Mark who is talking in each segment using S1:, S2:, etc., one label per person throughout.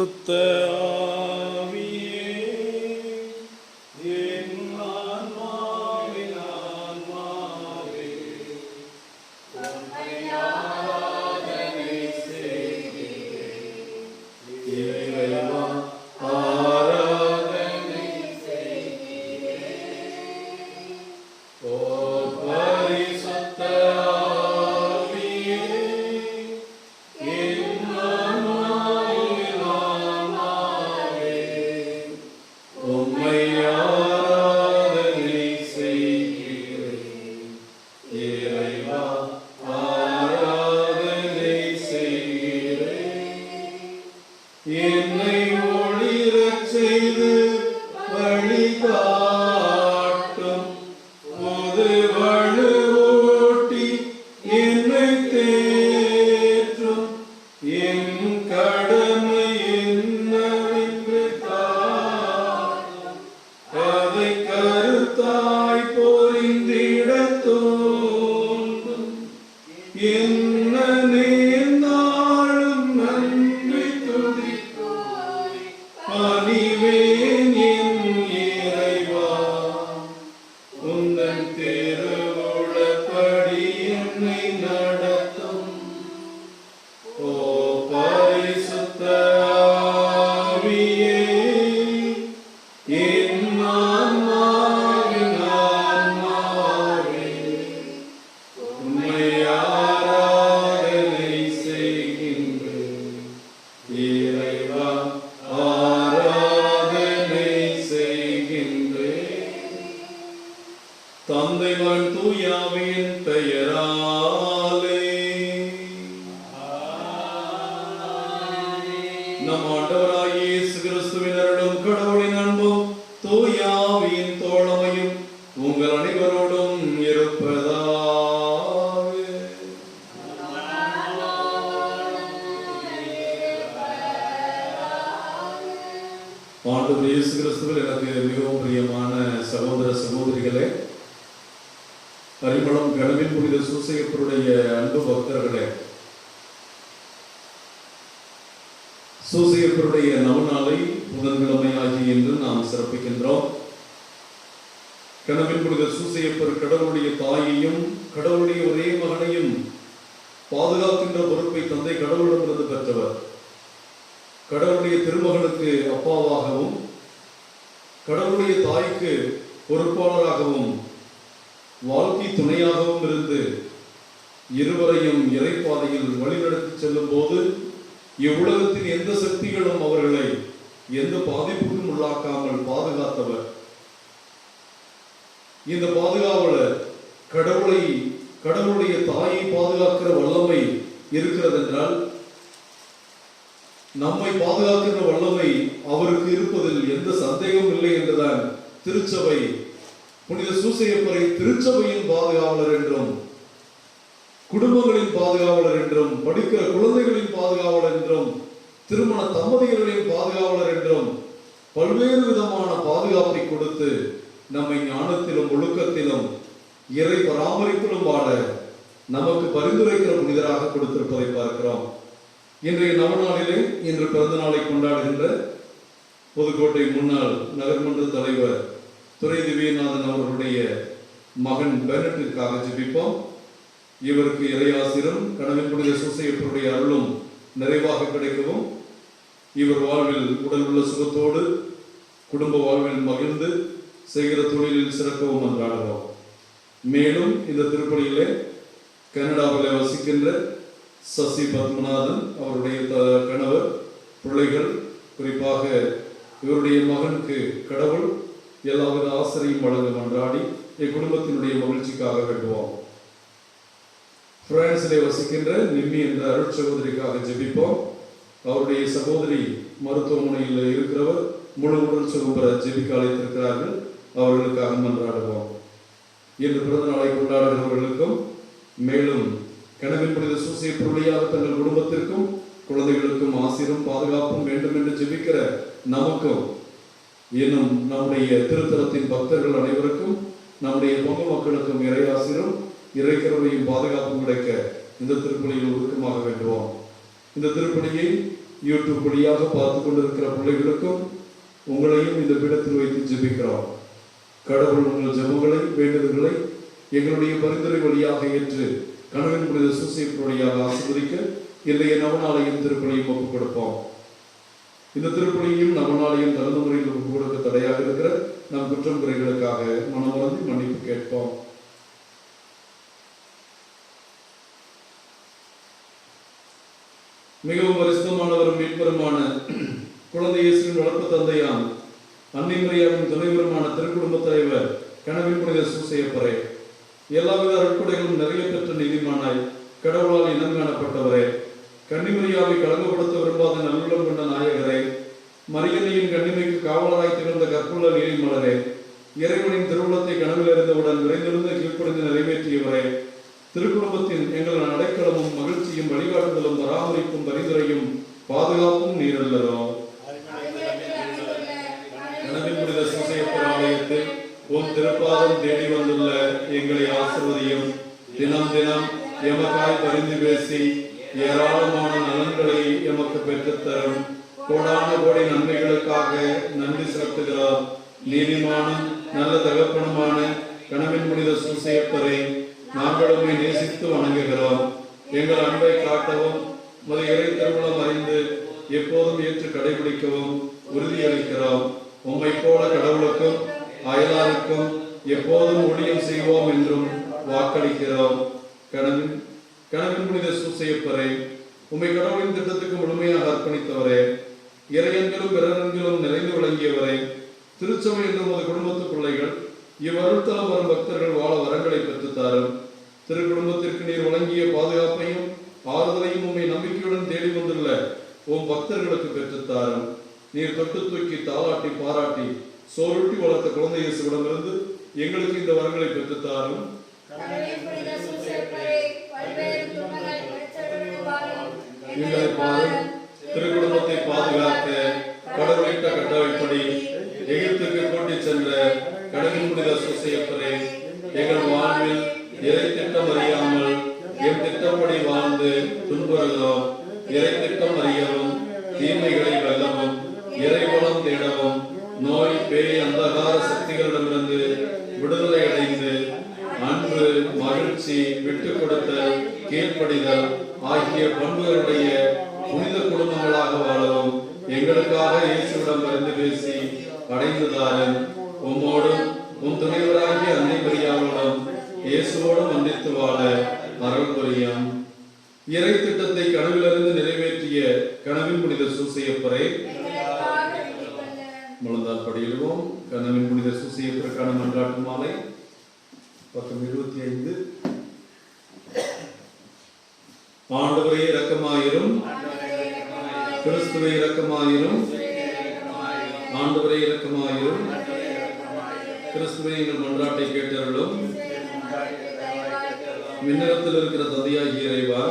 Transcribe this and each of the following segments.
S1: பரிசுத்த ஆவியே, என் ஆன்மாவின் ஆன்மாவே, உம்மை ஆராதனை செய்கிறேன். இறைவா, ஆராதனை செய்கிறேன். ஓ பரிசுத்த என்னை ஒளிரச் செய்து வழிகாட்டும் புது வலுவூட்டி என்னை தேற்றும். என் கடமை என்னவென்று காணும், அதை கருத்தாய் பொறிந்திடத் தோன்றும். என்ன நேர்ந்தாலும் நன்றி துதி பணிவேன் என் இறைவா, உந்தன் திருவுளப்படி என்னை நடத்தும். ஓ பரிசுத்த ஆவியே, என் ஆன்மாவின் ஆன்மாவே, உம்மை ஆராதனை செய்கின்றேன். இறைவா, ஆராதனை செய்கின்றேன். தந்தை மகன் தூய ஆவியின் பெயராலே. நம் ஆண்டவராகிய இயேசு கிறிஸ்துவின் அருளும் கடவுளின் அன்பும் தூய ஆவியின் தோழமையும் உங்கள் அனைவரோடும் இருப்பதாக. ஆண்டவர் இயேசு கிறிஸ்துவில் எனக்கு மிகவும் பிரியமான சகோதர சகோதரிகளே, பரிமளம் கனவின் புனித சூசையப்பருடைய அன்பு பக்தர்களே, சூசையப்பருடைய நவநாளை புதன்கிழமை ஆகிய என்று நாம் சிறப்பிக்கின்றோம். கனவின் புனித சூசையப்பர் கடவுளுடைய தாயையும் கடவுளுடைய ஒரே மகனையும் பாதுகாக்கின்ற பொறுப்பை தந்தை கடவுளிடமிருந்து பெற்றவர். கடவுளுடைய திருமகனுக்கு அப்பாவாகவும் கடவுளுடைய தாய்க்கு பொறுப்பாளராகவும் வாழ்க்கை துணையாகவும் இருந்து இருவரையும் இறைப்பாதையில் வழிநடத்தி செல்லும் போது இவ்வுலகத்தின் எந்த சக்திகளும் அவர்களை எந்த பாதிப்புக்கும் உள்ளாக்காமல் பாதுகாத்தவர். இந்த பாதுகாவலர் கடவுளுடைய தாயை பாதுகாக்கிற வல்லமை இருக்கிறது என்றால், நம்மை பாதுகாக்கின்ற வல்லமை அவருக்கு இருப்பதில் எந்த சந்தேகமும் இல்லை என்றுதான் திருச்சபை புனித சூசையப்பரை திருச்சபையின் பாதுகாவலர் என்றும், குடும்பங்களின் பாதுகாவலர் என்றும், படிக்கிற குழந்தைகளின் பாதுகாவலர் என்றும், திருமண தம்பதியர்களின் பாதுகாவலர் என்றும் பல்வேறு விதமான பாதுகாப்பை கொடுத்து நம்மை ஞானத்திலும் ஒழுக்கத்திலும் இறை பராமரிப்பிலும் வாழ நமக்கு பரிந்துரைக்கிற புனிதராக கொடுத்திருப்பதை பார்க்கிறோம். இன்றைய நவநாளிலே இன்று பிறந்த நாளை கொண்டாடுகின்ற புதுக்கோட்டை முன்னாள் நகர்மன்ற தலைவர் துரை திவ்யநாதன் அவர்களுடைய மகன் பெர்னட்டிற்காக ஜெபிப்போம். இவருக்கு இறையாசிரும் கனவின் புனித சூசையப்பருடைய அருளும் நிறைவாக கிடைக்கவும், இவர் வாழ்வில் உடல் உள்ள சுகத்தோடு குடும்ப வாழ்வில் மகிழ்ந்து செய்கிற தொழிலில் சிறக்கவும் அன்றாடுவோம். மேலும் இந்த திருப்பலியிலே கனடாவில் வசிக்கின்ற சசி பத்மநாதன் அவருடைய கணவர் பிள்ளைகள், குறிப்பாக இவருடைய மகனுக்கு கடவுள் எல்லாவித ஆசிரியும் வழங்க மன்றாடி இக்குடும்பத்தினுடைய மகிழ்ச்சிக்காக வேண்டுவோம். பிரான்சிலே வசிக்கின்ற நிம்மி என்ற அருள் சகோதரிக்காக ஜெபிப்போம். அவருடைய சகோதரி மருத்துவமனையில் இருக்கிறவர் முழு உடல் சுகம் பெற ஜெபிக்க அழைத்திருக்கிறார்கள். அவர்களுக்காக மன்றாடுவோம். இன்று பிறந்த நாளை கொண்டாடுகிறவர்களுக்கும், மேலும் கனவின் புனித சூசையப்பருடைய தங்கள் குடும்பத்திற்கும் குழந்தைகளுக்கும் ஆசீரும் பாதுகாப்பும் வேண்டும் என்று ஜெபிக்கிற நமக்கும், இன்னும் நம்முடைய திருத்தலத்தின் பக்தர்கள் அனைவருக்கும், நம்முடைய பொது மக்களுக்கும் இறையாசிரும் இறைக்கருணையும் பாதுகாப்பும் கிடைக்க இந்த திருப்பலியில் ஒழுக்கமாக வேண்டுவோம். இந்த திருப்பலியை யூடியூப் வழியாக பார்த்து கொண்டிருக்கிற பிள்ளைகளுக்கும் உங்களையும் இந்த பீடத்தில் வைத்து ஜெபிக்கிறோம். கடவுள் உங்கள் ஜெபங்களை, வேண்டுதல்களை எங்களுடைய பரிந்துரை வழியாக ஏற்று கணவன் புனித சூசையப்பர் வழியாக ஆசீர்வதிக்க இன்றைய நவநாளையும் திருப்பலியும் ஒப்புக் கொடுப்போம். இந்த திருப்பலியும் நவநாளையும் தகுந்த முறையில் ஒப்புக் கொடுக்க தடையாக இருக்கிற நம் குற்றம் குறைகளுக்காக மனமுறந்து மன்னிப்பு கேட்போம். மிகவும் பரிசுத்தமானவரும் மீட்பருமான குழந்தை இயேசுவின் வளர்ப்பு தந்தையாம் அன்னை மரியாவின் துணைவருமான திருக்குடும்ப தலைவர் கணவன் புனித சூசையப்பரே, எல்லாவித அருட்கொடைகளும் நிறைய பெற்ற நீதிமானாய் கடவுளால் இனம் காணப்பட்டவரே, கன்னிமரியாவை கலங்கப்படுத்த விரும்பாத நல்லுள்ளம் கொண்ட நாயகரே, மரியன்னையின் கண்ணிமைக்கு காவலராய் திகழ்ந்த கற்புள்ள நீலி மலரே, இறைவனின் திருவுளத்தை கனவில் அறிந்தவுடன் விரைந்திருந்து கீழ்ப்படிந்து நிறைவேற்றியவரே, திருக்குடும்பத்தின் எங்கள் அடைக்கலமும் மகிழ்ச்சியும் வழிகாட்டுதலும் பராமரிப்பும் பரிந்துரையும் பாதுகாப்பும் நீரல்லரோ. கணவன் புனித சூசையப்பர் ஆலயத்தில் உம் திருப்பாதம் தேடி வந்துள்ள எங்களை ஆசிர்வதியும். தினம் தினம் எமக்காய் பரிந்து பேசி ஏராளமான நலன்களை எமக்கு பெற்றுத்தரும் கோடான கோடி நன்மைகளுக்காக நன்றி செலுத்துகிறோம். நீதிமானும் நல்ல தகப்பனுமான கணவன் புனித சூசையப்பரை நாங்களுமே நேசித்து வணங்குகிறோம். எங்கள் அன்பை காட்டவும் மது இறை திருமணம் அறிந்து எப்போதும் ஏற்று கடைபிடிக்கவும் உறுதியளிக்கிறோம். உம்மை போல கடவுளுக்கும் அயலாருக்கும் எப்போதும் ஊழியம் செய்வோம் என்றும் வாக்களிக்கிறோம். கணவன் புனித சூசையப்பரை, உம்மை கடவுளின் திட்டத்துக்கு முழுமையாக அர்ப்பணித்தவரே, இறையன்களும் பிறரன்களும் நிறைந்து விளங்கியவரை, திருச்சபை என்ற உமது குடும்பத்து பிள்ளைகள் இவ்வருத்தலம் வரும் பக்தர்கள் வாழ வரங்களை பெற்றுத்தாரும். திரு குடும்பத்திற்கு நீர் வழங்கிய பாதுகாப்பையும் ஆறுதலையும் உம்மை நம்பிக்கையுடன் தேடி வந்துள்ள உம் பக்தர்களுக்கு பெற்றுத்தாரும். நீர் தொட்டு தூக்கி தாளாட்டி பாராட்டி சோறுட்டி வளர்த்த குழந்தை இயேசுவிடமிருந்து எங்களுக்கு இந்த வரங்களை பெற்றுத்தாரும். எங்களை பாரும். திரு குடும்பத்தை பாதுகாக்க கடவுளிட்ட கட்டளைப்படி எகிப்துக்கு கூட்டி சென்ற கணவன் புனித சூசையப்பரே, எங்கள் வாழ்வில் இறை திட்டம் அறியாமல் எம் திட்டப்படி வாழ்ந்து துன்புறுகிறோம். இறை திட்டம் அறியவும், தீமைகளை வெல்லவும், இறைவளம் தேடவும், நோய் பேய் அந்தகார சக்திகளிடமிருந்து விடுதலை அடைந்து அன்பு, மகிழ்ச்சி, விட்டுக் கொடுத்தல், கீழ்ப்படிதல் ஆகிய பண்புகளுடைய புனித குடும்பங்களாக வாழவும் எங்களுக்காக இயேசுவிடம் பரிந்து பேசி அடைந்துதாரும். உம்மோடும் உம் துணைவராகிய அன்னை மரியாவோடும் இயேசுவோடும் ஒன்றித்து வாழ அருள் புரியும். இறை திட்டத்தை கனவிலிருந்து நிறைவேற்றிய கணவன் புனித சூசையப்பரை முழந்தால் படியிடுவோம். கணவன் புனித சூசையப்பருக்கான மன்றாட்டு மாலை பக்கம் 25. ஆண்டவரே இரக்கமாயிரும், கிறிஸ்துவே இரக்கமாயிரும், ஆண்டவரே இரக்கமாயிரும், கிறிஸ்துவே எங்கள் மன்றாட்டை கேட்டருளும். விண்ணகத்தில் இருக்கிற தந்தையாகிய இறைவா,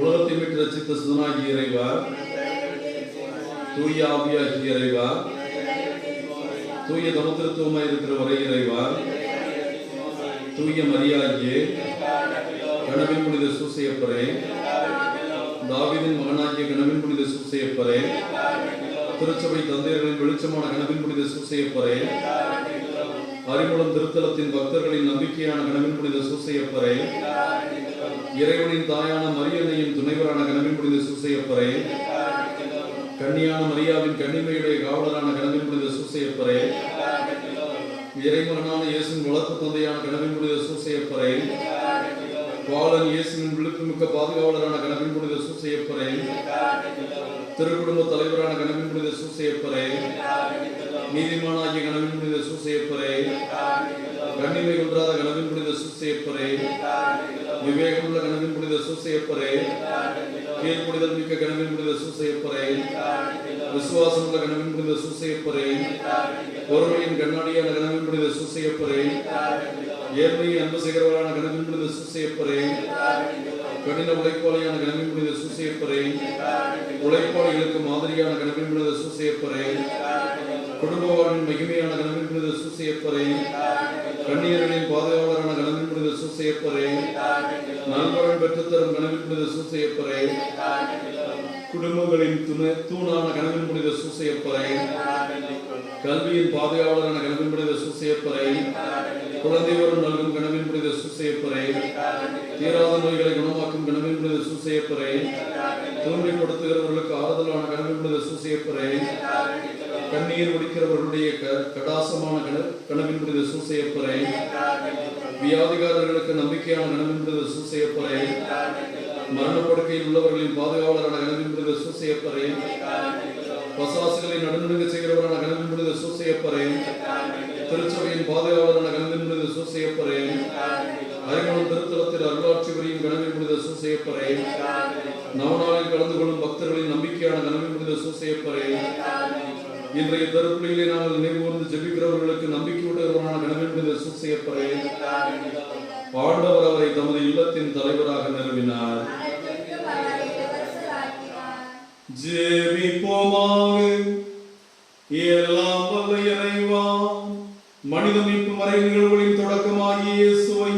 S1: உலகத்தை மீட்டு ரட்சித்த சுதனாகிய இறைவா, தூய ஆவியாகிய இறைவா, தூய தமத்திருத்துவமாய் இருக்கிற ஒரே இறைவா, தூய மரியாகிய கணவன் புனித சூசையப்பரே, தாவீதின் மகனாகிய கணவன் புனித சூசையப்பரே, திருச்சபை தந்தையர்களின் வெளிச்சமான கணவன் புனித சூசையப்பரே, அறிமுகம் திருத்தலத்தின் பக்தர்களின் நம்பிக்கையான கணவன் புனித சூசையப்பரே, இறைவனின் தாயான மரியன்னையின் துணைவரான கணவன் புனித சூசையப்பரே, கன்னியான மரியாவின் கன்னிமையுடைய காவலரான கணவன் புனித சூசையப்பரே, இறைமகனான இயேசுவின் வளர்ப்பு தந்தையான கணவன் புனித சூசையப்பரே, பாலன் இயேசுவின் விழுப்புமிக்க பாதுகாவலரான கணவன் புனித சூசையப்பரே, திருக்குடும்ப தலைவரான கணவன் புனித சூசையப்பரே, நீதிமானாகிய கணவன் புனித சூசையப்பரே, கண்ணிமை ஒன்றாத கணவன் புனித சூசையப்பரே, விவேகமுள்ள கணவன் புனித சூசையப்பரே, கீழ்ப்புடிதல் மிக்க கணவன் புனித சூசையப்பரே, விசுவாசமுள்ள கணவன் புனித சூசையப்பரே, பொறுமையின் கண்ணாடியான கணவன் புனித சூசையப்பரே, ஏழ்மையை அன்பு சிகரவரான கணவன் புனித சூசையப்பரே, கடின உழைப்பாளியான கணவன் புனித சூசையப்பரே, உழைப்பாளிகளுக்கு மாதிரியான கணவன் புனித சூசையப்பரே, குடும்ப வாழ்வின் மகிமையான கணவன் புனித சூசையப்பரே, கன்னியர்களின் பாதுகாவலரான கணவன் புனித சூசையப்பரே, நல்வரன் பெற்றுத்தரும் கணவன் புனித சூசையப்பரே, குடும்பங்களின் தூணான கனவின் புனித சூசையப்பரை, கல்வியின் பாதுகாவலரான கனவின் புனித சூசையப்பரை, குழந்தை வரும் நல்கும் கனவின் புனித சூசையப்பரை, தீராத நோய்களை குணமாக்கும் கனவின் புனித சூசையப்பரை, தூய்மைப்படுத்துகிறவர்களுக்கு ஆறுதலான கனவின் புனித சூசையப்பரை, கண்ணீர் ஒடிக்கிறவர்களுடைய கடாசமான கனவின் புனித சூசையப்பரை, வியாதிகாரர்களுக்கு நம்பிக்கையான கனவின் புனித சூசையப்பரை, மரணப்படுக்கையில் உள்ளவர்களின் பாதுகாவலரான கனவின் புனித சூசையப்பரை, பசாசுகளை நடுநடுங்க செய்கிறவரான கனவின் புனித சூசையப்பரை, திருச்சபையின் பாதுகாவலரான கனவின் புனித சூசையப்பரை, அறிமணம் திருத்தலத்தில் அருளாட்சி புரியும் கனவின் புனித சூசையப்பரை, நவநாளில் கலந்து கொள்ளும் பக்தர்களின் நம்பிக்கையான கனவின் புனித சூசையப்பரை, இன்றைய தருப்புலிகளை நாங்கள் நினைவுகூர்ந்து ஜெபிக்கிறவர்களுக்கு நம்பிக்கையுடையவரான கனவின் புனித சூசையப்பரை, ஆண்டவர் அவரை தமது இல்லத்தின் தலைவராக நிறுவினார். ஜெபிப்போமாக. எல்லாம் வல்ல இறைவா, மனித மீட்பு மறை நிகழ்வுகளின் தொடக்கமாகிய இயேசுவை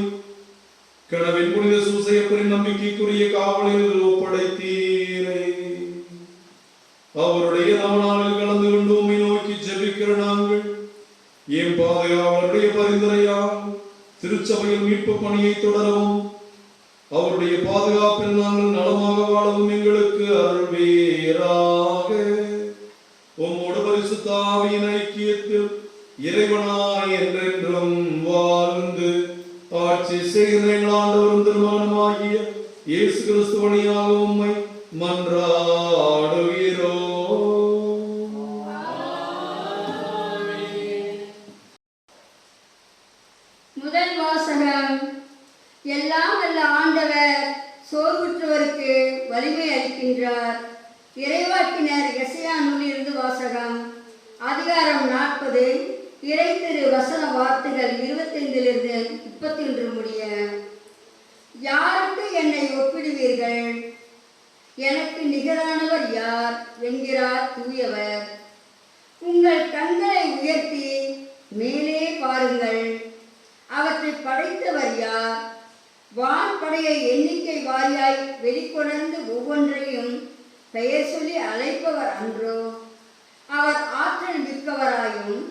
S1: கனவின் புனித சூசையப்பரின் நம்பிக்கைக்குரிய காவலில் ஒப்படைத்தீரே. அவருடைய நவநாளில் கலந்து கொண்டு உம்மை நோக்கி ஜெபிக்கிற நாங்கள் என் பாதுகாவலருடைய பரிந்துரையால் திருச்சபையில் மீட்பு பணியை தொடரவும் அவருடைய பாதுகாப்பில் நாங்கள் நலமாக வாழவும் எங்களுக்கு அருள்வீராக. உம்மோடு பரிசுத்த ஆவியின் ஐக்கியத்தில் இறைவனாய் என்றென்றும் வாழ்ந்து ஆட்சி செய்கிற எங்கள் ஆண்டவரும் திருமகனுமாகிய இயேசு கிறிஸ்து வழியாக உம்மை மன்றாடுகிறோம்.
S2: முதல் வாசகம். எல்லாம் வல்ல ஆண்டவர் சோர்வுற்றவருக்கு வலிமை அளிக்கின்றார். இறைவாக்கினர் எசையா நூலிலிருந்து வாசகம். அதிகாரம் 40, இறை திரு வசன வார்த்தைகள் 25 31 முடிய. யாருக்கு என்னை ஒப்பிடுவீர்கள்? எனக்கு நிகரானவர் யார் என்கிறார் தூயவர். உங்கள் கண்களை உயர்த்தி மேலே பாருங்கள். அவற்றை படைத்தவர் யார்? வான்படையை எண்ணிக்கை வாரியாய் வெளிக்கொணர்ந்து ஒவ்வொன்றையும் பெயர் சொல்லி அழைப்பவர் அன்றோ? அவர் ஆற்றல் மிக்கவராயும்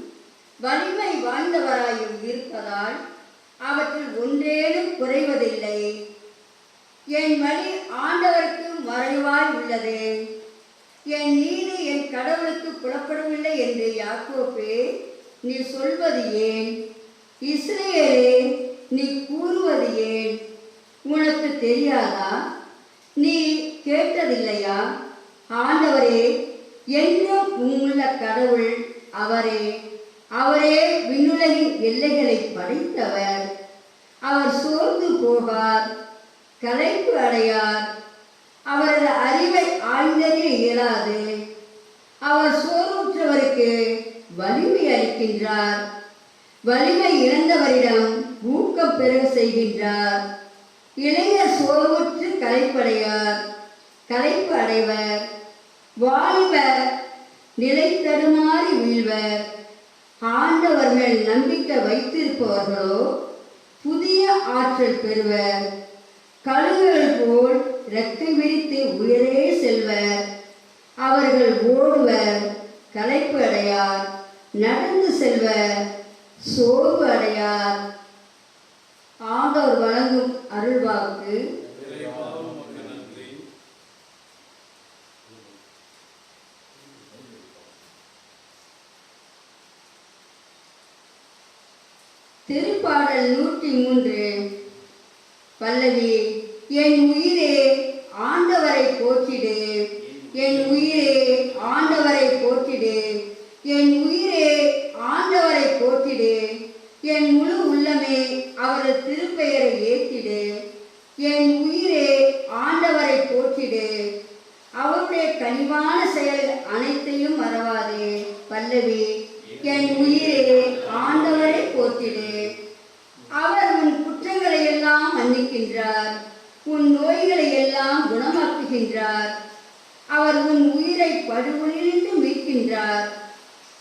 S2: வலிமை வாய்ந்தவராயும் இருப்பதால் அவற்றில் ஒன்றேனும் குறைவதில்லை. என் வழி ஆண்டவருக்கு மறைவாய் உள்ளது. என் நீதி என் கடவுளுக்கு புலப்படவில்லை என்று யாக்கோபே நீ சொல்வது ஏன்? இஸ்ரேலே நீ கூறுவது ஏன்? உனக்கு தெரியாதா? நீ கேட்டதில்லையா? ஆண்டவரே என்றும் உள்ள கடவுள் அவரே. அவரே விண்ணுலகின் எல்லைகளை படைத்தவர். அவர் சோர்ந்து போகார், களைப்பு அடையார். அவரது அறிவை ஆய்ந்தறிய இயலாது. அவர் சோர்வுற்றவருக்கு வலிமை அளிக்கின்றார். வலிமை இழந்தவரிடம் ஊக்கம் பெருக செய்கின்றார். இளைஞர் சோர்வுற்று களைப்படையார், களைப்பு அடைவர். வாலிபர் நிலை தடுமாறி வீழ்வர். ஆண்டவர் மேல் நம்பிக்கை வைத்திருப்பவர்களோ புதிய ஆற்றல் பெறுவர். கழுகுகள் போல் இறக்கை விரித்து உயரே செல்வர். அவர்கள் ஓடுவர், களைப்பு அடையார். நடந்து செல்வர், சோர்வு அடையார். ஆண்டவர் வழங்கும் அருள்வாக்கு. திருப்பாடல் 103 பல்லவி. என் உயிரே ஆண்டவரை போற்றிடு. என் உயிரே ஆண்டவரை போற்றிடு. என் உயிரே ஆண்டவரை போற்றிடு. என் முழு உள்ளமே அவரது திருப்பெயரை ஏற்றிடு. என் உயிரே ஆண்டவரை போற்றிடு. அவருடைய கனிவான செயல் அனைத்தையும் மறவாதே. பல்லவி. என் உயிரே ஆண்டவரை போற்றிடு. அவர் உன் குற்றங்களை எல்லாம் மன்னிக்கின்றார், உன் நோய்களை எல்லாம் குணமாக்குகின்றார். அவர் உன் உயிரை படுகொலிலிருந்து மீட்கின்றார்.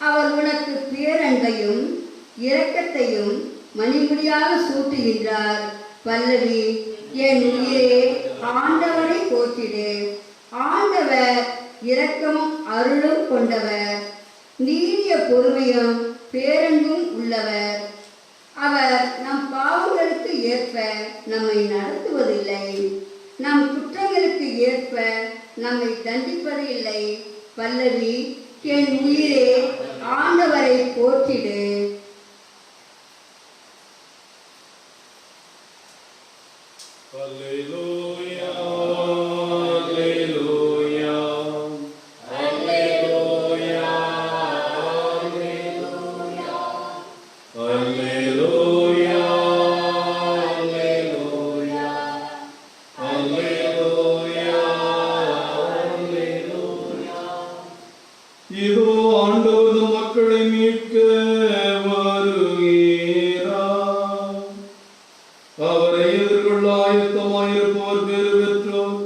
S2: அவர் உனக்கு பேரன்பையும் இரக்கத்தையும் மணிமுடியாக சூட்டுகின்றார். பல்லவி. என் உயிரே ஆண்டவரை போற்றிடு. ஆண்டவர் இரக்கமும் அருளும் கொண்டவர், நீடிய பொறுமையும் பேரன்பும் உள்ளவர். அவர் நம் பாவங்களுக்கு ஏற்ப நம்மை நடத்துவதில்லை, நம் குற்றங்களுக்கு ஏற்ப நம்மை தண்டிப்பதில்லை. பல்லவி: என் உயிரே ஆண்டவரை போற்றிடு.
S1: அல்லேலூயா, அல்லேலூயா, அல்லேலூயா, அல்லேலூயா, அல்லேலூயா, அல்லேலூயா, அல்லேலூயா, அல்லேலூயா. இதோ ஆண்டவர் மக்களை மீட்க வருகிறார். அவரை எதிர்கொள்ள ஆயத்தமாயிருப்பவர் பேறு பெற்றோர்.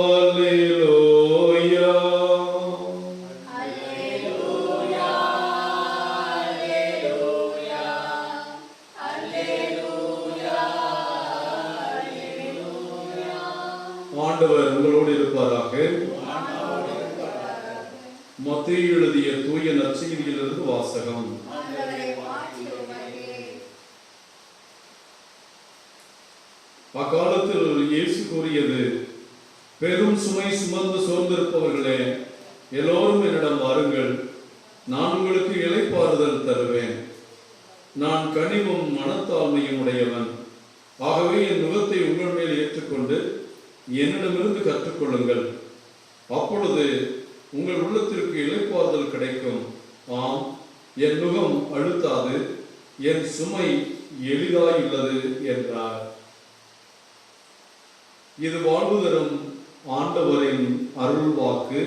S1: அல்லேலூயா,
S2: அல்லேலூயா, அல்லேலூயா, அல்லேலூயா, அல்லேலூயா.
S1: ஆண்டவர் உங்களோடு இருப்பாராக. மத்தேயு எழுதிய தூய நற்செய்தியிலிருந்து வாசகம். அக்காலத்தில் இயேசு கூறியது: பெரும் சுமை சுமந்து சோர்ந்திருப்பவர்களே, எல்லோரும் என்னிடம் வாருங்கள், நான் உங்களுக்கு இளைப்பாறுதல் தருவேன். நான் கனிவும் மனத்தாழ்மையும் உடையவன். ஆகவே என் நுகத்தை உங்கள் மேல் ஏற்றுக்கொண்டு என்னிடமிருந்து கற்றுக்கொள்ளுங்கள். அப்பொழுது உங்கள் உள்ளத்திற்கு இளைப்பாறுதல் கிடைக்கும். ஆம், என் நுகம் அழுத்தாது, என் சுமை எளிதாயுள்ளது என்றார். இது வாழ்வு தரும் ஆண்டவரின் அருள் வாக்கு.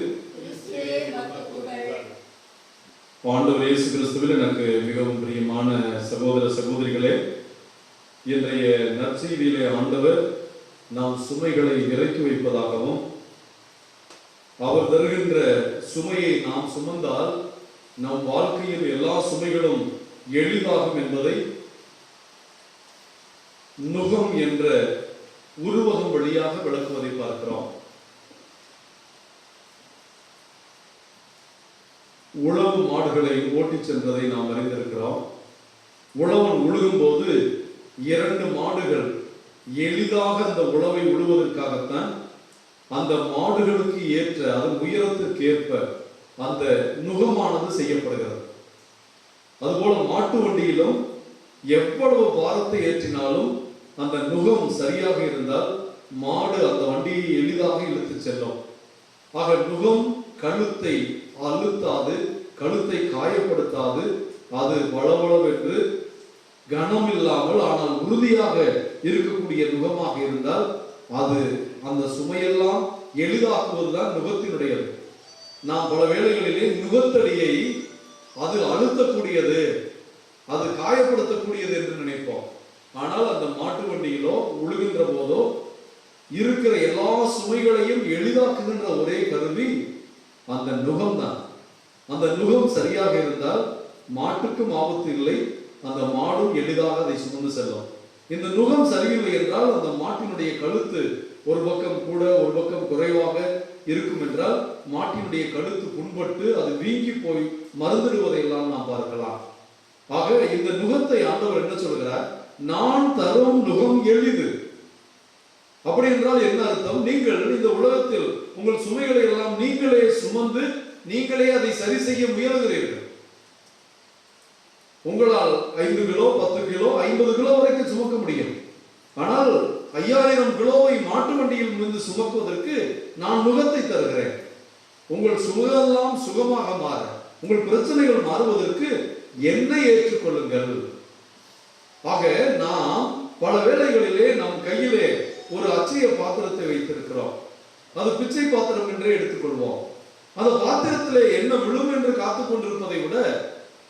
S1: ஆண்டவர் இயேசு கிறிஸ்துவில் எனக்கு மிகவும் பிரியமான சகோதர சகோதரிகளே, இன்றைய நற்செய்தியிலே ஆண்டவர் நாம் சுமைகளை இறக்கி வைப்பதாகவும், அவர் தருகின்ற சுமையை நாம் சுமந்தால் நம் வாழ்க்கையில் எல்லா சுமைகளும் எளிதாகும் என்பதை நுகம் என்ற உருவகம் வழியாக விளக்குவதை பார்க்கிறோம். உழவு மாடுகளை ஓட்டிச் சென்றதை நாம் அறிந்திருக்கிறோம். உழவன் உழுகும் போது 2 மாடுகள் எளிதாக அந்த உழவை உழுவதற்காகத்தான் அந்த மாடுகளுக்கு ஏற்ற அதன் உயரத்திற்கு ஏற்ப அந்த நுகமானது செய்யப்படுகிறது. அதுபோல மாட்டு வண்டியிலும் எவ்வளவு பாரத்தை ஏற்றினாலும் அந்த நுகம் சரியாக இருந்தால் மாடு அந்த வண்டியை எளிதாக இழுத்து செல்லும். ஆக நுகம் கழுத்தை அழுத்தாது, கழுத்தை காயப்படுத்தாது, அது வளவளவென்று கனம் இல்லாமல் ஆனால் உறுதியாக இருக்கக்கூடிய நுகமாக இருந்தால் அது அந்த சுமையெல்லாம் எளிதாக்குவதுதான் நுகத்தினுடையது. நாம் பல வேளைகளிலே நுகத்தடியை அது அழுத்தக்கூடியது, அது காயப்படுத்தக்கூடியது என்று நினைப்போம். ஆனால் அந்த மாட்டு வண்டியிலோ உழுகின்ற போதோ இருக்கிற எல்லா சுமைகளையும் எளிதாக்குகின்ற ஒரே கருவி அந்த நுகம்தான். அந்த நுகம் சரியாக இருந்தால் மாட்டுக்கும் ஆபத்து இல்லை, அந்த மாடும் எளிதாக அதை சுமந்து செல்லும். இந்த நுகம் சரியில்லை என்றால் அந்த மாட்டினுடைய கழுத்து ஒரு பக்கம் கூட ஒரு பக்கம் குறைவாக இருக்கும் என்றால் மாட்டினுடைய கழுத்து புண்பட்டு அது வீங்கி போய் மருந்திடுவதையெல்லாம் நாம் பார்க்கலாம். ஆக இந்த நுகத்தை ஆண்டவர் என்ன சொல்கிறார்? நான் தரும் நுகம் எளிது. அப்படி என்றால் என்ன அர்த்தம்? நீங்கள் இந்த உலகத்தில் உங்கள் சுமைகளை எல்லாம் நீங்களே சுமந்து நீங்களே அதை சரி செய்ய முயலுகிறீர்கள். உங்களால் 5 கிலோ 10 கிலோ 50 கிலோ வரைக்கும் சுமக்க முடியும். ஆனால் 5000 கிலோவை மாட்டு வண்டியில் இருந்து சுமக்குவதற்கு நான் நுகத்தை தருகிறேன். உங்கள் சுகமெல்லாம் சுகமாக மாற, உங்கள் பிரச்சனைகள் மாறுவதற்கு என்னை ஏற்றுக்கொள்ளுங்கள். ஆக நாம் பல வேளைகளிலே நம் கையிலே ஒரு அச்சய பாத்திரத்தை வைத்திருக்கிறோம். அது பிச்சை பாத்திரம் என்றே எடுத்துக்கொள்வோம். அந்த பாத்திரத்திலே என்ன விழும் என்று காத்துக் கொண்டிருப்பதை விட,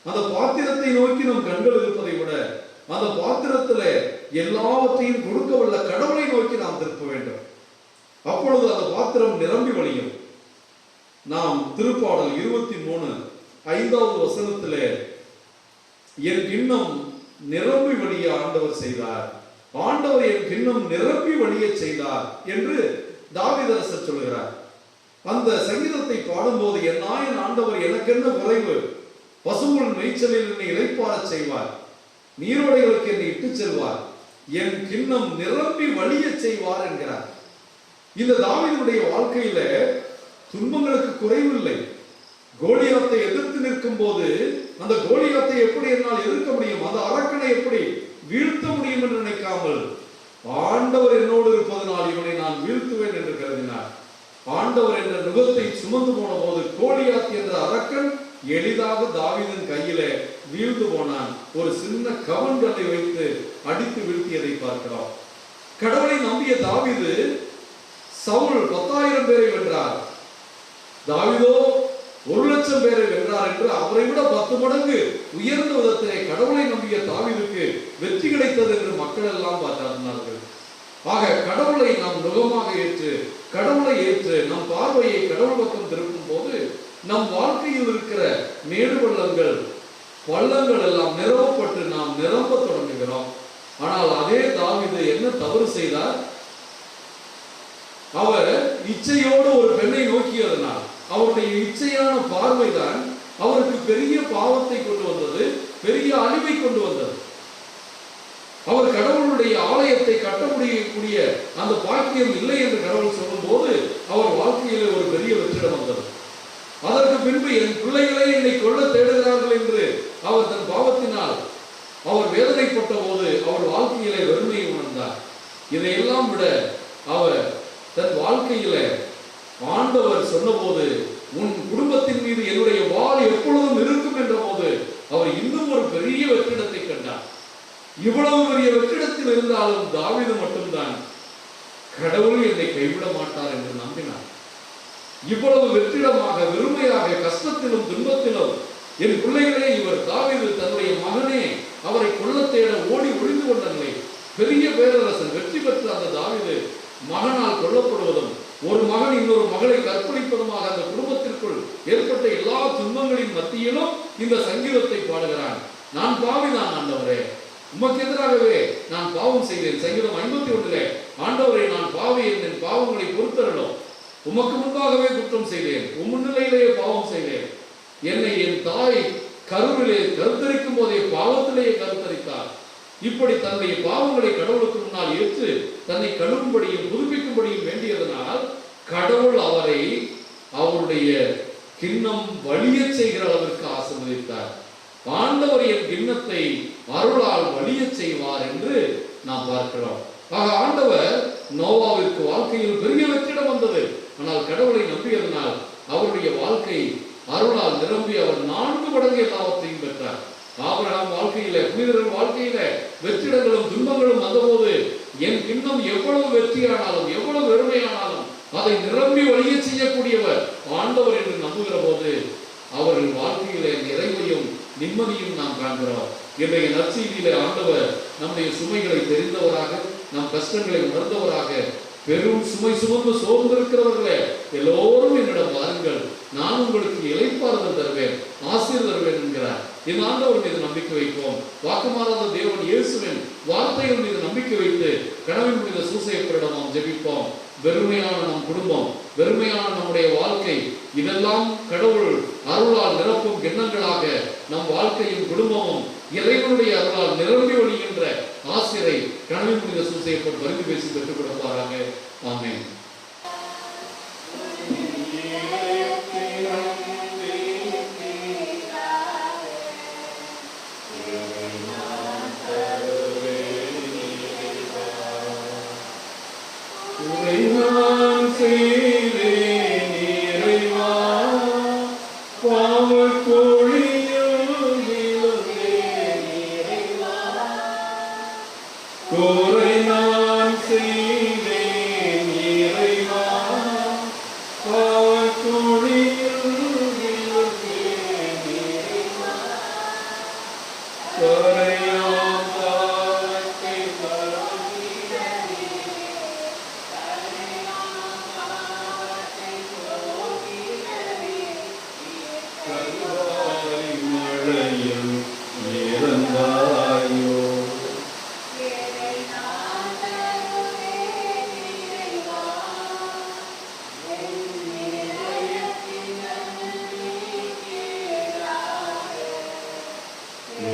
S1: அந்த பாத்திரத்தை நோக்கி நம் கண்கள் இருப்பதை விட, அந்த பாத்திரத்திலே எல்லாவற்றையும் கொடுக்க வல்ல கடவுளை நோக்கி நாம் திருப்ப வேண்டும். அப்பொழுது அந்த பாத்திரம் நிரம்பி வழியும். நாம் திருப்பாடல் 23:5 வசனத்திலே என் கிண்ணம் நிரம்பி வழிய ஆண்டவர் செய்தார், ஆண்டவர் என் கிண்ணம் நிரம்பி வழிய செய்தார் என்று தாவீது அரசர் சொல்கிறார். அந்த சங்கீதத்தை பாடும்போது, என் நாயன் ஆண்டவர் எனக்கென்ன குறைவு, பசும்புல் மேய்ச்சலில் என்னை இளைப்பாறச் செய்வார், நீரோடைகளுக்கு என்னை இட்டு செல்வார், என் கிண்ணம் நிரம்பி வழிய செய்வார் என்கிறார். இந்த தாவீதுடைய வாழ்க்கையில துன்பங்களுக்கு குறைவில்லை. கோலியாத்தை எதிர்த்து நிற்கும் போது அந்த கோலியாத்தை எப்படி என்னால் எதிர்க்க முடியும், அந்த அரக்கனை எப்படி வீழ்த்த முடியும் என்று நினைக்காமல், ஆண்டவர் என்னோடு இருப்பதனால் இவனை நான் வீழ்த்துவேன் என்று கருதினார். ஆண்டவர் என்ற நுகத்தை சுமந்து போன போது கோலியாத் என்ற அரக்கன் எளிதாக தாவீதின் கையிலே வீழ்ந்து போனான். ஒரு சின்ன கவன்களை வைத்து அடித்து வீழ்த்தியதை பார்க்கிறோம். கடவுளை நம்பிய தாவீது சவுல் 10,000 பேரை வென்றார், தாவீதோ 1,00,000 பேரை வென்றார் என்று அவரை விட 10 மடங்கு உயர்ந்த விதத்திலே கடவுளை நம்பிய தாவீதுக்கு வெற்றி கிடைத்தது என்று மக்கள் எல்லாம் பார்த்தார்கள். ஆக கடவுளை நாம் நுகமாக ஏற்று, கடவுளை ஏற்று நம் பார்வையை கடவுள் பக்கம் திருப்பும் போது நம் வாழ்க்கையில் இருக்கிற மேடு பள்ளங்கள் எல்லாம் நிரவப்பட்டு நாம் நிரம்ப தொடங்குகிறோம். ஆனால் அதே தாவீது என்ன தவறு செய்தார்? அவர் இச்சையோடு ஒரு பெண்ணை நோக்கியதனால் அவருடைய இச்சையான பார்வைதான் அவருக்கு பெரிய பாவத்தை கொண்டு வந்தது, பெரிய அழிவை கொண்டு வந்தது. அவர் கடவுளுடைய ஆலயத்தை கட்ட முடியக்கூடிய அந்த பாக்கியம் இல்லை என்று கடவுள் சொல்லும் போது அவர் வாழ்க்கையிலே ஒரு பெரிய வெற்றிடம் வந்தது. அதற்கு பின்பு என் பிள்ளைகளை என்னை கொல்ல தேடுகிறார்கள் என்று அவர் தன் பாவத்தினால் அவர் வேதனைப்பட்ட போது அவர் வாழ்க்கையிலே வெறுமையை உணர்ந்தார். இதையெல்லாம் விட அவர் தன் வாழ்க்கையில ஆண்டவர் சொன்னபோது, உன் குடும்பத்தின் மீது என்னுடைய வாள் எப்பொழுதும் இருக்கும் என்ற போது அவர் இன்னும் ஒரு பெரிய வெற்றிடத்தை கண்டார். இவ்வளவு பெரிய வெற்றிடத்தில் இருந்தாலும் தாவீது மட்டும்தான் கடவுள் என்னை கைவிட மாட்டார் என்று நம்பினார். இவ்வளவு வெற்றிடமாக, வெறுமையாக, கஷ்டத்திலும் துன்பத்திலும் என் பிள்ளைகளே, இவர் தாவீது தன்னுடைய மகனே அவரை கொல்ல தேட ஓடி ஒளிந்து கொண்ட நிலை. பெரிய பேரரசன் வெற்றி பெற்ற அந்த தாவீது மகனால் கொல்லப்படுவதும் ஒரு மகன் இன்னொரு மகளை கற்பழிப்பதுமாக அந்த குடும்பத்திற்குள் ஏற்பட்ட எல்லா துன்பங்களின் மத்தியிலும் இந்த சங்கீதத்தை பாடுகிறான். நான் பாவிதான் ஆண்டவரே, உமக்கு எதிராகவே நான் பாவம் செய்தேன். சங்கீதம் 51 ஆண்டவரை நான் பாவி, என் பாவங்களை பொறுத்தருளும், உமக்கு முன்பாகவே குற்றம் செய்தேன், முன்னிலையிலேயே பாவம் செய்தேன். என்னை என் தாய் கருவிலே கருத்தரிக்கும் போதே பாவத்திலேயே கருத்தரித்தார். இப்படி தன்னுடைய பாவங்களை கடவுளுக்கு முன்னால் ஏற்று தன்னை கழுவும்படியும் புதுப்பிக்கும்படியும் வேண்டியதனால் கடவுள் அவரை அவருடைய கிண்ணம் வலிய செய்கிற அளவிற்கு ஆசீர்வதித்தார். ஆண்டவர் என் கிண்ணத்தை அருளால் வலிய செய்வார் என்று நாம் பார்க்கிறோம். ஆக ஆண்டவர் நோவாவிற்கு வாழ்க்கையில் பெரிய வெற்றிடம் வந்தது. ஆனால் கடவுளை நம்பியதனால் அவருடைய வாழ்க்கை அருளால் நிரம்பி அவர் 4 மடங்கு எல்லாவற்றையும் பெற்றார். ஆபிரகாம் வாழ்க்கையில, புனிதர்கள் வாழ்க்கையில வெற்றிடங்களும் துன்பங்களும் வந்தபோது என் கிண்ணம் எவ்வளவு வெற்றியானாலும் எவ்வளவு வெறுமையானாலும் அதை நிரம்பி வழிய செய்யக்கூடியவர் ஆண்டவர் என்று நம்புகிற போது அவர்கள் வாழ்க்கையில நிறைவையும் நிம்மதியும் நாம் காண்கிறோம். இன்றைய நற்செய்தியிலே ஆண்டவர் நம்முடைய சுமைகளை தெரிந்தவராக, நம் கஷ்டங்களை உணர்ந்தவராக, பெரும் சுமை சுமந்து சோர்ந்திருக்கிறவர்களே எல்லோரும் என்னிடம் வாருங்கள், நான் உங்களுக்கு இளைப்பாறுதல் தருவேன், ஆசீர் தருவேன் என்கிறார். இந்த ஆண்டவர் மீது நம்பிக்கை வைப்போம். வாக்குமாறாத தேவன் இயேசுவின் வார்த்தைகள் மீது நம்பிக்கை வைத்து கனவின் புனித சூசையப்பரிடம் நாம் ஜெபிப்போம். வெறுமையான நம் குடும்பம், வெறுமையான நம்முடைய வாழ்க்கை, இதெல்லாம் கடவுள் அருளால் நிரப்பும் எண்ணங்களாக நம் வாழ்க்கையும் குடும்பமும் இறைவனுடைய அருளால் நிரம்பி ஒழிகின்ற ஆசிரை கனவின் புனித சூசையப்பர் பரிந்து பேசி பெற்றுக் கொடுப்பாராக. ஆமென்.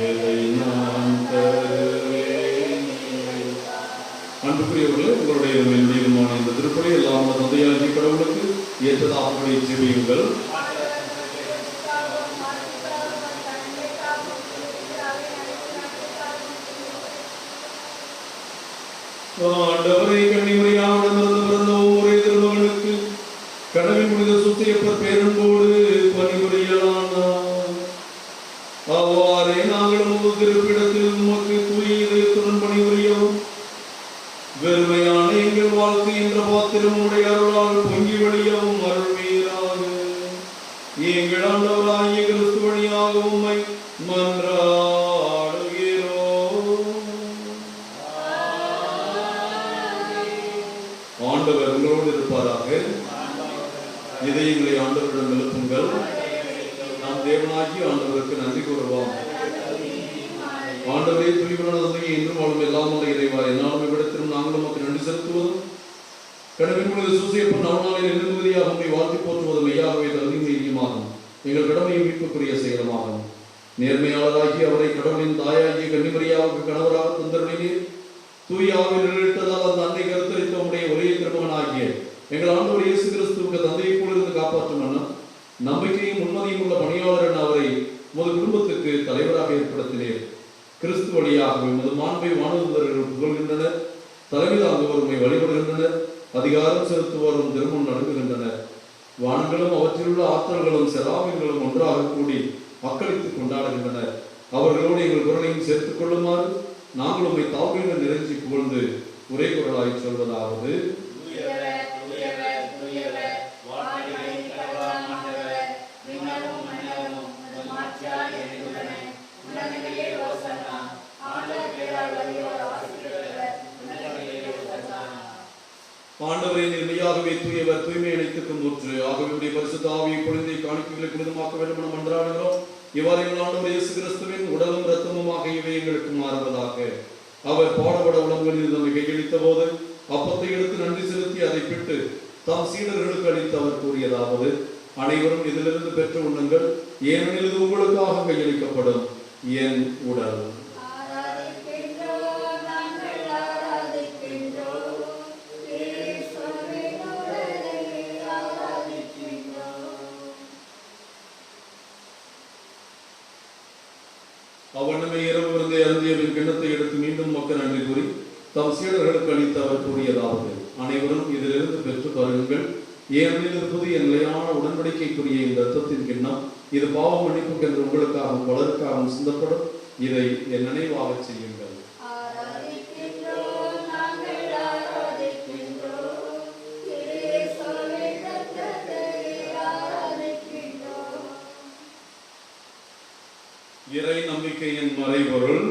S1: எதை நான் தருவேன். அன்புக்குரியவர்களே, உங்களுடைய தீர்மான இந்த திருப்பலி எல்லாம் தந்தையாகிய கடவுளுக்கு ஏற்றதாகவே ஜெபியுங்கள். ஆண்டவரை கன்னிமரியாவிடமிருந்து பிறந்த ஒவ்வொரு திருமகனுக்கு கடவுள் புனித சூசையப்பர் பேரன்போடு பணிபுரியலானார். அவ்வாறே நாங்களும் ஒரு திருப்பிடத்தில் உமக்கு தூய இதயத்துடன் பணிபுரியவும் வெறுமையான எங்கள் வாழ்க்கை என்ற பாத்திரம் உடைய அருளால் பொங்கி வழியவும் அருள்வீராக. எங்கள் ஆண்டவராகிய கிறிஸ்து வழியாக உம்மை மன்றாடுகிறோம். ஆண்டவர் உங்களோடு இருப்பாராக. இதயங்களை ஆண்டவரிடம் எழுப்புங்கள். நாம் தேவனாகி ஆண்டவருக்கு நன்றி கூறுவோம். ஆண்டவரே, தூய்மையான தந்தையை இன்றும் வாழும் எல்லாம் உள்ள இறைவா, என்னாலும் இவ்விடத்திலும் நாங்களும் நமக்கு நன்றி செலுத்துவதும் கடவுளின் புனித சூசையப்பன் நவநாளில் நிம்மதியாக உண்மை வாழ்த்தி போற்றுவதும் மெய்யாகவே தகுதியும் நீதியுமாகும். எங்கள் கடமையை மீட்புக்குரிய செயலமாகும். நேர்மையாளராகி அவரை கடவுளின் தாயாகிய கன்னிமரியாவுக்கு கணவராக தந்தருளினீர். தூயாவில் நிலையிட்டதால் அந்த அன்னை கருத்தரித்த உடைய ஒரே திருமகனாகிய எங்கள் ஆண்டவர் இயேசு கிறிஸ்துவுக்கு தந்தையை போலிருந்து காப்பாற்றும் வண்ணம் நம்பிக்கையும் உண்மதியும் உள்ள பணியாளர் என அவரை உமது குடும்பத்துக்கு தலைவராக ஏற்படுத்தினீர். கிறிஸ்து வழியாக உமது மாண்பை வானதூதர்கள் புகழ்கின்றனர். தலைமை தாங்குவோருமை வழிபடுகின்றனர். அதிகாரம் செலுத்துவோரும் திருமணம் நடுங்குகின்றனர். வானங்களும் அவற்றிலுள்ள ஆற்றல்களும் செராவின்களும் ஒன்றாக கூடி அக்களித்து கொண்டாடுகின்றனர். அவர்களோடு எங்கள் குரலையும் சேர்த்துக் கொள்ளுமாறு நாங்கள் உம்மை தாழ்மையுடன் நிறைஞ்சி புகழ்ந்து ஒரே குரலாய் சொல்வதாவது: ஆண்டவரே, மெய்யாகவே தூயவர், தூய்மை அனைத்துக்கும் ஊற்று. ஆகவே பரிசுத்த ஆவியை பொழிந்தை காணிக்கைகளை புனிதமாக்க வேண்டும் என மன்றாடுகிறோம். இவ்வாறு எங்கள் ஆண்டவர் இயேசு கிறிஸ்துவின் உடலும் இரத்தமுமாக இவை எங்களுக்கு மாறுவதாக. அவர் பாடுபட உடம்புகளில் நம்மை கையளித்த போது அப்பத்தை எடுத்து நன்றி செலுத்தி அதை பிட்டு தாம் சீடர்களுக்கு அளித்து அவர் கூறியதாவது: அனைவரும் இதிலிருந்து பெற்று உண்ணுங்கள், ஏனெனில் இது உங்களுக்காக கையளிக்கப்படும் என் உடல். அவனமே இரவு விருந்தை அருந்தியவின் கிண்ணத்தை எடுத்து மீண்டும் மக்கள் நன்றி கூறி தம் சீடர்களுக்கு அளித்து அவர் கூறியதாவது: அனைவரும் இதிலிருந்து பெற்று பருகுங்கள், ஏனெனில் இது புதிய நிலையான உடன்படிக்கைக்குரிய இந்த இரத்தத்தின் கிண்ணம். இது பாவ மன்னிப்புக்கு என்று உங்களுக்காகவும் பலருக்காகவும் சிந்தப்படும். இதை என் நினைவாக செய்யுங்கள். இறை நம்பிக்கையின் மறைபொருள்.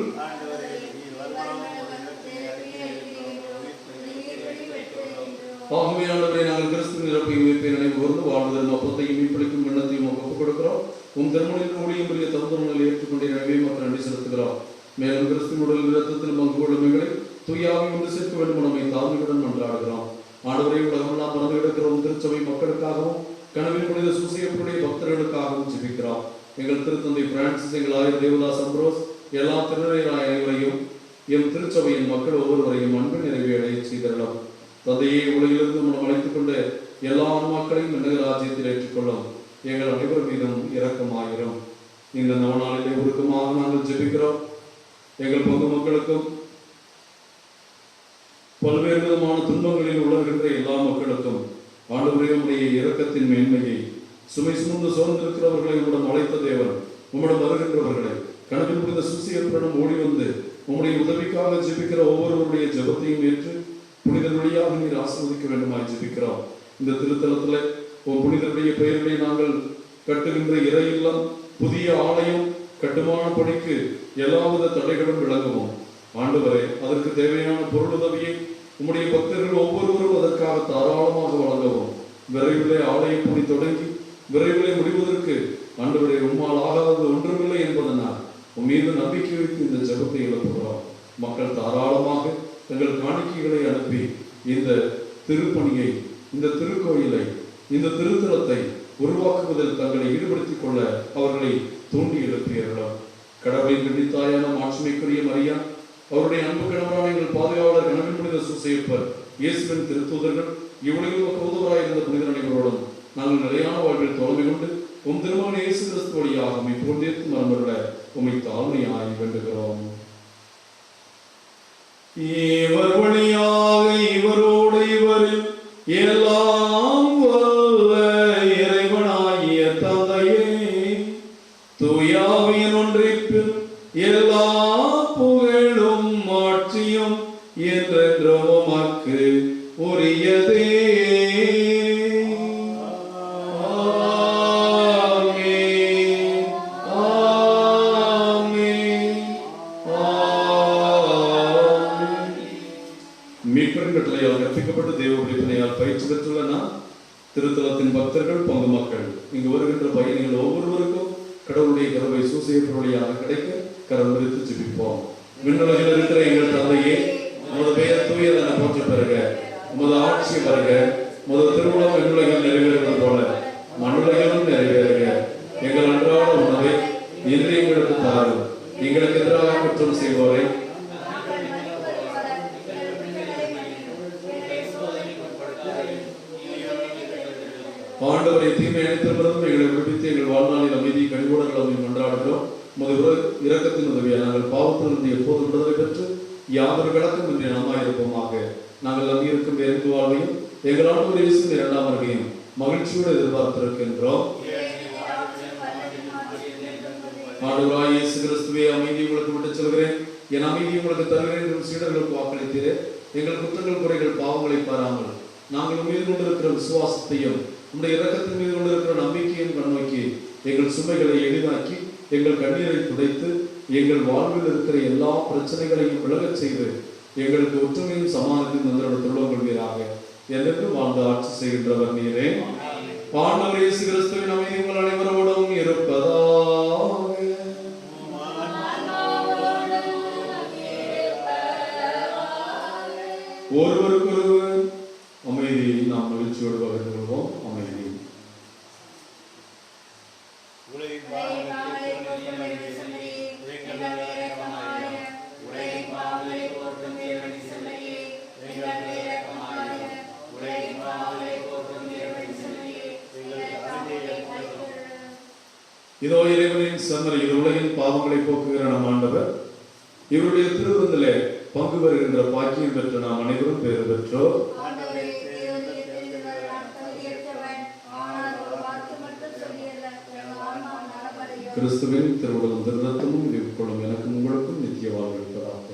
S1: ஆகவே ஆண்டவரே, நாங்கள் கிறிஸ்துவின் இறப்பையும் மீட்பை நினைவு கூர்ந்து வாழ்வதன் அப்பத்தையும் மீட்பளிக்கும் எண்ணத்தையும் ஒப்புக் கொடுக்கிறோம். உம் திருமணில் ஊழியம் புரிய தகுந்தவர்களை ஏற்றுக்கொண்டே எனவே மக்கள் நன்றி செலுத்துகிறோம். மேலும் கிறிஸ்துவின் உடல் இரத்தத்தில் பங்கு கொள்ளும் எங்களை தூயாவை ஒன்று சேர்க்க வேண்டும் நம்மை தாழ்மையுடன் மன்றாடுகிறோம். ஆண்டவரை உலகமெல்லாம் பறந்து எடுக்கிறோம் திருச்சபை மக்களுக்காகவும் கனவின் புனித சூசையப்பருடைய பக்தர்களுக்காகவும் ஜெபிக்கிறோம். எங்கள் திருத்தந்தை பிரான்சிஸ், எங்கள் ஆயர் தேவதாஸ் அம்ப்ரோஸ், எல்லா திருநீராய அனைவரையும் எம் திருச்சபையின் மக்கள் ஒவ்வொருவரையும் அன்பு நிறைவே அடைய செய்தரலாம். தந்தையை உலகிலிருந்து மூலம் அழைத்துக் கொண்ட எல்லா ஆன்மாக்களையும் விண்ணக ராஜ்யத்தில் ஏற்றுக்கொள்ளும். எங்கள் அனைவர் மீதும் இரக்கமாகிறோம். இந்த நவநாளிலே உருக்கமாக நாங்கள் ஜெபிக்கிறோம். எங்கள் பங்கு மக்களுக்கும் பல்வேறு விதமான துன்பங்களில் உலர்கின்ற எல்லா மக்களுக்கும் ஆண்டவரே, உம்முடைய இரக்கத்தின் மேன்மையை சுமை சுமந்து சோர்ந்திருக்கிறவர்களை உம்மிடம் அழைத்த தேவன், உம்மிடம் வருகின்றவர்களை கணக்கில் புரிந்த சூசியத்துடன் ஓடி வந்து உம்முடைய உதவிக்காக ஜெபிக்கிற ஒவ்வொருவருடைய ஜெபத்தையும் ஏற்று புனிதர்களுடையாக நீர் ஆசீர்வதிக்க வேண்டுமாய் ஜெபிக்கிறோம். இந்த திருத்தலத்தில் புனிதருடைய பெயர்களை நாங்கள் கட்டுகின்ற இறை இல்லம், புதிய ஆலயம் கட்டுமான பணிக்கு எல்லாவித தடைகளும் விளங்குவோம். ஆண்டவரே, அதற்கு தேவையான பொருளுதவியை உம்முடைய பக்தர்கள் ஒவ்வொருவரும் அதற்காக தாராளமாக வழங்கவும். விரைவிலே ஆலய பணி தொடங்கி விரைவிலே முடிவதற்கு ஆண்டவரே, உம்மால் ஆகாதது ஒன்றுமில்லை என்பதனால் உம் மீது நம்பிக்கை வைத்து இந்த ஜெபத்தை எழுப்புகிறோம். மக்கள் தாராளமாக தங்கள் காணிக்கைகளை அனுப்பி இந்த திருப்பணியை, இந்த திருக்கோயிலை, இந்த திருத்தலத்தை உருவாக்குவதில் தங்களை ஈடுபடுத்திக் கொள்ள அவர்களை தூண்டி எழுப்பியர்களாம். கடவுளின் கன்னித்தாயான மாட்சிமைக்குரிய மரியா, அவருடைய அன்பு கணவரான எங்கள் பாதுகாவலர் கணவன் புனித சூசையப்பர், இயேசுவின் திருத்தூதர்கள், இவ்வுலகில் தூதராயிருந்த புனிதர் அனைவரோடும் நாங்கள் நிலையான வாழ்வில் தோல்வி கொண்டு உம் திருமகன் இயேசு கிறிஸ்து வழியாக உம்மை புகழ்ந்தேத்து மரமருள உம்மை தாழ்மையாய் வேண்டுகிறோம். இவர் வழியாக இவரோடு இவரில் எல்லாம் வல்ல இறைவனாகிய தந்தையே, தூயாவின் ஒன்றிப்பில் எல்லா புகழும் ஆட்சியும் என்றென்றும் உமக்கு உரியதே. பயிற்சி பெற்றுள்ள நான், திருத்தலத்தின் பக்தர்கள், பங்கு மக்கள், இங்கு வருகின்ற பயணிகள் ஒவ்வொருவருக்கும் கடவுளுடைய கருவை சூசையப்பொருளியாக கிடைக்க கரம் விரித்து ஜெபிப்போம். விண்ணுலகில் இருக்கிற எங்கள் தந்தையே, உமது பெயர் தூயதென போற்ற பெறுக, உமது ஆட்சி வருக, உமது திருவுளம் விண்ணுலகில் நிறைவேறுவது போல மண்ணுலகிலும் நிறைவேறுக. எங்கள் அன்றாட உணவை இன்று எங்களுக்கு தாரும். எங்களுக்கு எதிராக குற்றம் செய்வோரை ஆண்டவரை தீமை அளித்திருப்பதும் எங்களை விடுவித்து எங்கள் வாழ்நாளில் அமைதி கனிவோடங்களை கொண்டாடுகிறோம். உமது இரக்கத்தின் உதவியை நாங்கள் பாவத்திலிருந்து எப்போது விடுதலை பெற்று யாதொரு விளக்கம் இன்றி நமாயிருப்போமாக. நாங்கள் நம்பியிருக்கும் எந்த வாழ்வையும் எங்கள் ஆண்டவர் இயேசுவின் இரண்டாம் வருகையும் மகிழ்ச்சியோடு எதிர்பார்த்திருக்கின்றோம். ஆண்டவராய் இயேசு கிறிஸ்துவே, அமைதி உங்களுக்கு விட்டுச் செல்கிறேன், என் அமைதி உங்களுக்கு தருகிறேன் என்று சீடர்களுக்கு வாக்களித்தீரே. எங்கள் குற்றங்கள் குறைகள் பாவங்களை பாராமல் நாங்கள் மீது கொண்டிருக்கிற விசுவாசத்தையும் உங்களுடைய இரக்கத்தின் மீது கொண்டிருக்கிற நம்பிக்கையும் கண்ணோக்கி எங்கள் சுமைகளை எளிதாக்கி எங்கள் கண்ணீரை துடைத்து எங்கள் வாழ்வில் இருக்கிற எல்லா பிரச்சனைகளையும் விலகச் செய்து எங்களுக்கு ஒற்றுமையும் சமாதானத்தையும் தந்தரோடு திருளங்கொள்வீராக. எனக்கு வாழ்ந்து ஆட்சி செய்கின்றவர் நீரே. ஆண்டவர் இயேசு கிறிஸ்துவின் அமைதி உங்கள் அனைவரோடும் இருப்பதாக. ஒருவருக்கொருவர் அமைதியை நாம் மகிழ்ச்சியோடு பகிர்ந்து கொள்வோம். அமைதி. இதோ இறைவனின் செம்மறி, இது உலகின் பாவங்களை போக்குகிற நம் ஆண்டவர். இவருடைய திருவிருந்திலே பங்கு பெறுகின்ற பாக்கியம் பெற்ற நாம் அனைவரும் பேறு பெற்றோர். கிறிஸ்துவின் திருவுடலும் திருரத்தமும் இவ்வுட்கொள்ளும் எனக்கும் உங்களுக்கும் நித்திய வாழ்வு இருப்பதாக.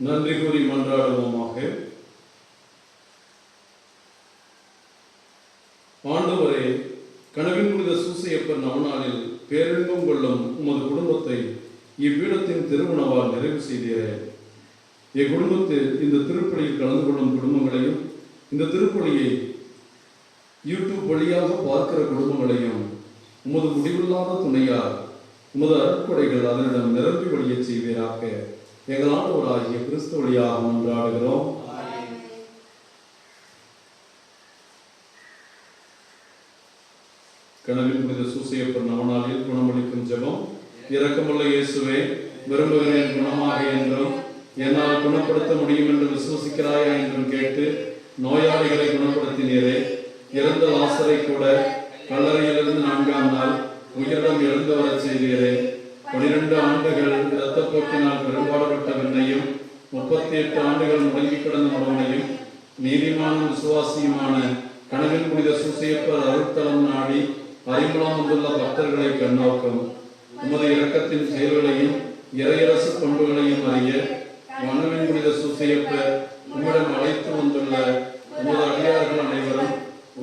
S1: நன்றி கூறி மன்றாடுவோமாக. ஆண்டவரே, கனவின் புனித சூசையப்பர் நவநாளில் பேரின்பம் கொள்ளும் உமது குடும்பத்தை இவ்விடத்தின் திருமணவால் நிறைவு செய்தீரே. இக்குடும்பத்தில் இந்த திருப்பலியில் கலந்து கொள்ளும் குடும்பங்களையும் இந்த திருப்பலியை யூடியூப் வழியாக பார்க்கிற குடும்பங்களையும் உமது முடிவில்லாத துணையால் உமது அருட்கொடைகள் அதனிடம் நிரம்பி வழிய செய்வீராக. எங்கள் ஆண்டவராகிய கிறிஸ்து வழியாக மன்றாடுகிறோம். கனவின் புனித சூசையப்பர் நவநாளில் குணமளிக்கும் ஜெபம். இரக்கமுள்ள இயேசுவே, விரும்புகிறேன் குணமாக என்றும் என்னால் குணப்படுத்த முடியும் என்று விசுவசிக்கிறாயா என்றும் கேட்டு நோயாளிகளை குணப்படுத்தினீரே. இறந்த லாசரை கூட கல்லறையிலிருந்து 4ஆம் நாள் உயிரிடம் எழுந்து வரச் செய்தீரே. 12 ஆண்டுகள் இரத்தப்போக்கினால் பெரும்பாடுபட்ட விண்ணையும் 38 ஆண்டுகள் முடங்கி கிடந்த மடவனையும் நீதிமானும் விசுவாசியுமான கனவில் புனித சூசையப்பர் அருட்தலம் நாடி அறிமுகம் வந்துள்ள பக்தர்களை கண்ணோக்கும். உமது இரக்கத்தின் செயல்களையும் இறையரசு பண்புகளையும் அறிய மன்னவின் புனித சூசையப்பர் உம்மிடம் அழைத்து வந்துள்ள உமது அடியார்கள் அனைவரும்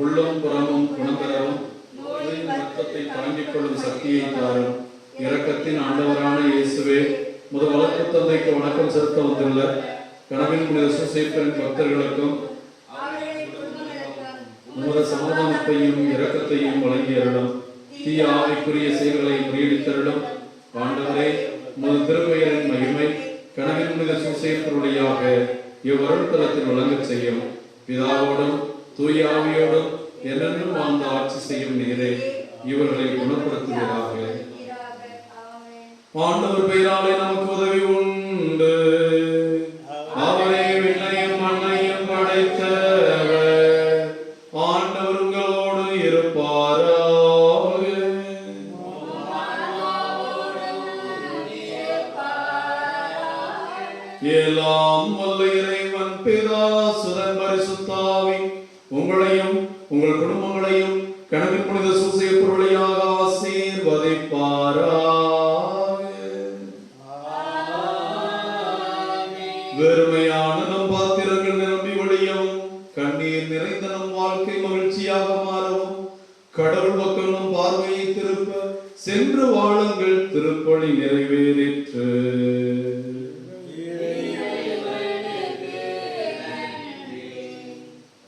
S1: உள்ளும் புறமும் குணம்பெறவும் இரத்தத்தை தாங்கிக் கொள்ளும் சக்தியை தாரும். இரக்கத்தின் ஆண்டவரான இயேசுவே, முத வளர்ப்பு தந்தைக்கு வணக்கம் செலுத்த வந்துள்ள கனவின் புனித சூசையப்பரின் பக்தர்களுக்கும் உமது சமாதானத்தையும் இரக்கத்தையும் வழங்கியருளும். தீய ஆவிக்குரிய செயல்களை முறியடித்தருளும். ஆண்டவரே, உமது திருப்பெயரின் மகிமை கனவின் புனித சூசையப்பர் வழியாக இவ்வருட்தலத்தில் வழங்கச் செய்யும். பிதாவோடும் தூய ஆவியோடும் என்னென்னும் வாழ்ந்து ஆட்சி செய்யும் நீரே, இவர்களை குணப்படுத்துவீராக. ஆண்டவர் பெயராலே நமக்கு உதவி உண்டு. அவரே விண்ணையும் மண்ணையும் படைத்தவர். ஆண்டவர் உங்களோடு இருப்பாராக. எல்லாம் வல்ல இறைவன் பிதா சுதன் பரிசுத்தாவி உங்களையும் உங்கள் குடும்பங்களையும் கனவின் புனித சூசையப்பர் வழியாக ஆசீர்வதிப்பாராக. வெறுமையான நம் பாத்திரங்கள் நிரம்பி வழியவும் கண்ணீர் நிறைந்த நம் வாழ்க்கை மகிழ்ச்சியாக மாறவும் கடவுள் பக்கம் நம் பார்வையை திருப்ப சென்று வாழுங்கள். திருப்பலி நிறைவேறிற்று.